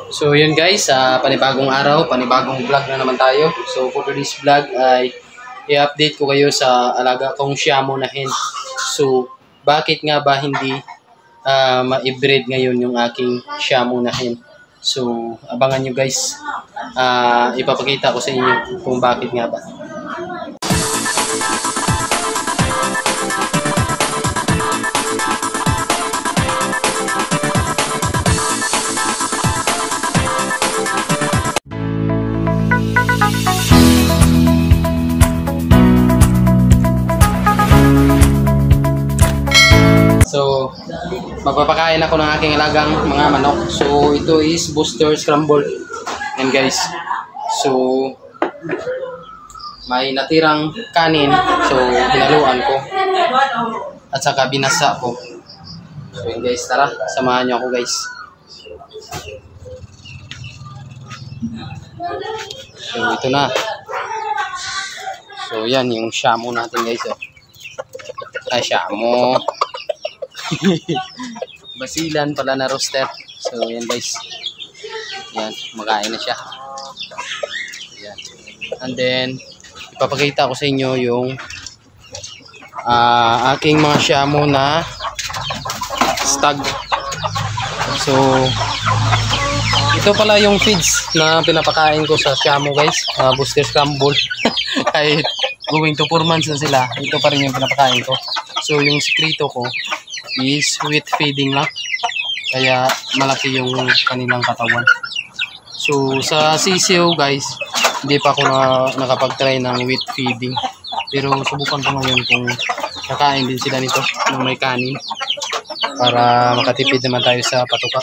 So yun guys, panibagong araw, panibagong vlog na naman tayo. So for today's vlog ay i-update ko kayo sa alaga kong Shamo na hen. So bakit nga ba hindi ma-breed ngayon yung aking Shamo na hen? So abangan nyo guys, ipapakita ko sa inyo kung bakit nga ba. So, magpapakain ako ng aking alagang mga manok. So, ito is booster scramble. And guys, so, may natirang kanin. So, hinaluan ko. At saka binasa ko. So, yun guys, tara, samahan nyo ako guys. So, ito na. So, yan yung Shamo natin guys. Oh. Ay, Shamo. Basilan pala na roster. So yan guys, yan, makain na siya. Yan. And then ipapakita ko sa inyo yung aking mga Shamo na stag. So ito pala yung feeds na pinapakain ko sa Shamo guys, booster scramble. Kahit going to 4 months na sila, ito pa rin yung pinapakain ko. So yung sekreto ko is wheat feeding lang, kaya malaki yung kanilang katawan. So sa sisiw guys, hindi pa ako nakapag-try ng wheat feeding, pero subukan ko ngayon kung kakain din sila nito ng may kanin para makatipid naman tayo sa patuka.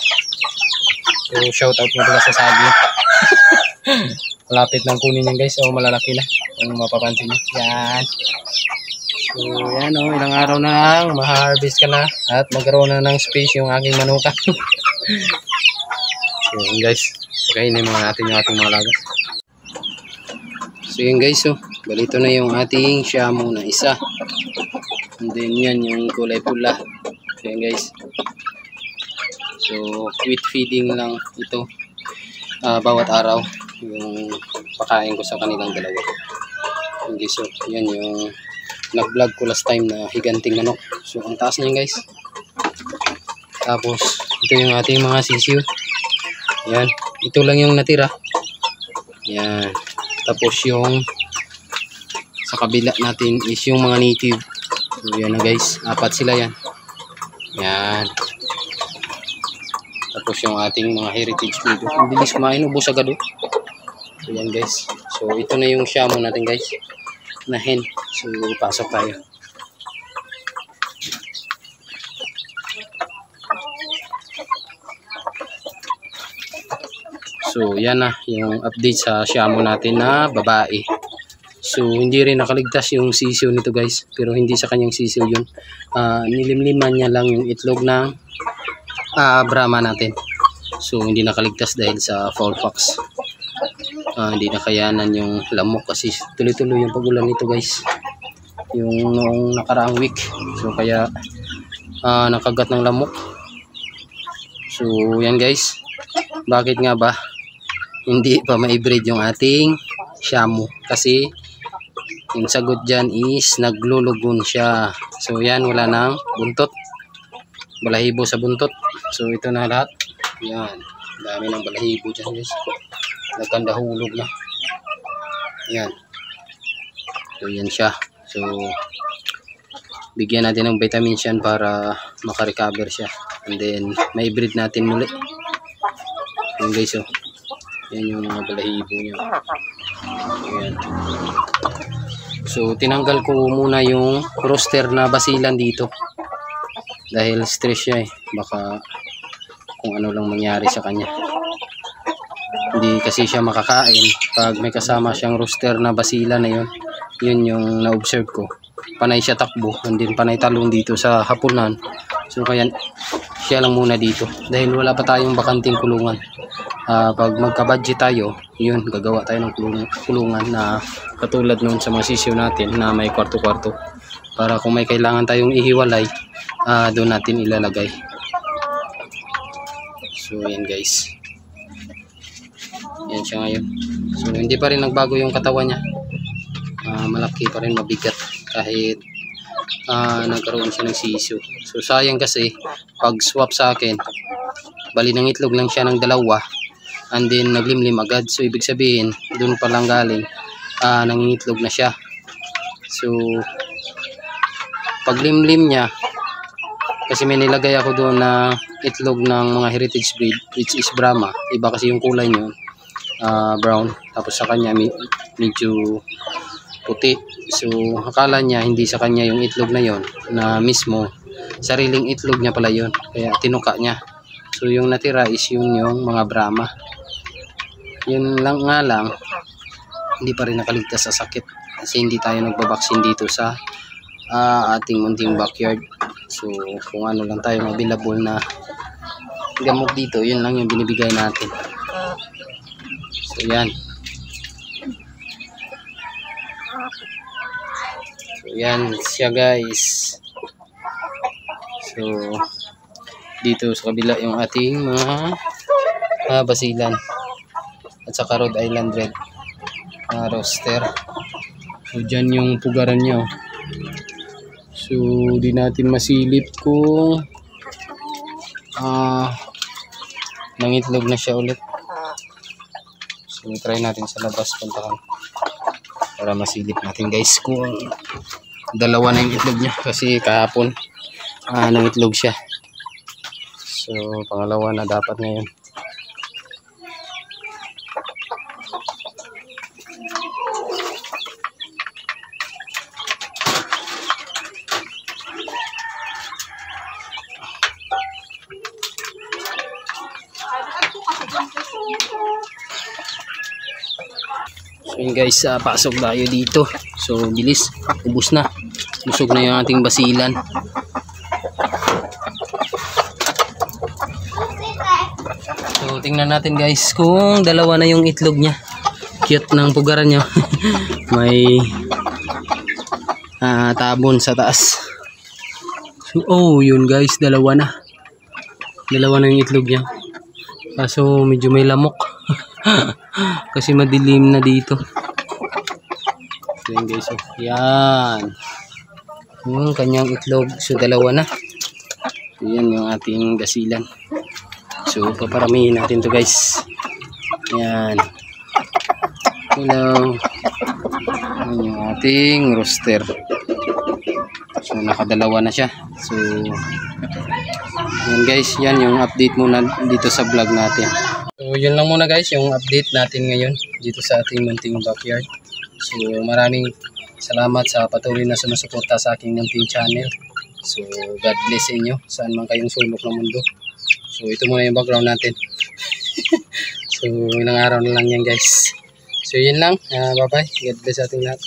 So shout out nga pala sa Sagi. Malapit ng kunin yan guys, o malalaki na kung mapapansin nyo. Yan. So yan o, ilang araw na lang ma-harvest ka na at magkaroon na ng space yung aking manuka. So yun guys, pakainin muna natin yung ating mga laga. So yun guys, balito na yung ating Shamo na isa. And then yan yung kulay pula. So yun guys, so wheat feeding lang ito, bawat araw yung pakain ko sa kanilang dalawa. Yun guys, so yan yung nag-vlog ko last time na higanting manok. So ang taas na yun guys. Tapos ito yung ating mga sisiw. Yan, ito lang yung natira. Yan. Tapos yung sa kabila natin is yung mga native. So yan na guys, 4 sila yan. Yan. Tapos yung ating mga heritage food. Ang bilis kumain, ubos agad. So yan guys. So ito na yung Shamo natin guys na hen. So pasok tayo. So yan na yung update sa Shamo natin na babae. So hindi rin nakaligtas yung sisiw nito guys, pero hindi sa kanyang sisiw yun. Nilimliman niya lang yung itlog ng Brahma natin. So hindi nakaligtas dahil sa fowl pox. Hindi nakayanan yung lamok kasi tuloy-tuloy yung pagulan nito guys, yung noong nakaraang week. So kaya nakagat ng lamok. So yan guys, bakit nga ba hindi pa ma-breed yung ating Shamo? Kasi yung sagot dyan is naglulugon siya. So yan, wala nang buntot, balahibo sa buntot. So ito na lahat. Yan, dami ng balahibo dyan guys, nagkandahulog na. Yan. So yan siya. So bigyan natin ng vitamins yan para makarecover siya. And then may breed natin muli. Yan guys, so yan yung mga balahibo niya. Yan. So tinanggal ko muna yung roster na basilan dito dahil stress siya baka kung ano lang mangyari sa kanya. Hindi kasi siya makakain pag may kasama siyang rooster na basila na yun. Yun yung na-observe ko. Panay siya takbo, and then panay talong dito sa hapunan. So kaya siya lang muna dito dahil wala pa tayong bakanting kulungan. Pag magka-budget tayo, yun, gagawa tayo ng kulungan na katulad nun sa mga sisiw natin na may kwarto-kwarto, para kung may kailangan tayong ihiwalay, doon natin ilalagay. So yan guys. Yan siya ngayon. So hindi pa rin nagbago yung katawan niya. Malaki pa rin, mabigat kahit nagkaroon siya ng sisyo. So sayang kasi pag swap sa akin, bali ng itlog lang siya ng 2 and then naglimlim agad. So ibig sabihin doon pa lang galing nangingitlog na siya. So pag limlim niya, kasi may nilagay ako doon na itlog ng mga heritage breed which is Brahma. Iba kasi yung kulay niyo, brown, tapos sa kanya medyo puti. So akala niya hindi sa kanya yung itlog na yon, na mismo sariling itlog niya pala yon, kaya tinuka niya. So yung natira is yung mga Brahma. Yun lang nga lang, hindi pa rin nakaligtas sa sakit kasi hindi tayo nagbabaksin dito sa ating munting backyard. So kung ano lang tayo available na gamot dito, yun lang yung binibigay natin. So yan. So yan siya guys. So dito sa kabila yung ating mga basilan at saka Rhode Island Red roaster. So dyan yung pugaran niya. So di natin masilip kung nangitlog na siya ulit. So try natin sa labas, puntahan para masilip natin guys kung 2 na yung itlog niya, kasi kahapon nangitlog siya. So pangalawa na dapat ngayon. So yun guys, pasok tayo dito. So bilis, ubos na. Busog na yung ating basilan. So tingnan natin guys kung 2 na yung itlog niya. Cute ng pugaran niya. May tabon sa taas. So, oh yun guys, 2 na. 2 na yung itlog niya. Kaso medyo may lamok. Kasi madilim na dito. So yun guys, oh. Yan yung kanyang itlog. So 2 na. So yan yung ating basilan. So paparamihin natin to guys. Yan. Hello. Yan yung ating roaster. So naka-2 na siya. So yan guys, yan yung update muna dito sa vlog natin. So yun lang muna guys yung update natin ngayon dito sa ating munting backyard. So maraming salamat sa patuloy na sumusuporta sa aking munting channel. So God bless inyo saan man kayong sulok ng mundo. So ito muna yung background natin. So ilang araw na lang yan guys. So yun lang, bye bye, God bless ating lahat.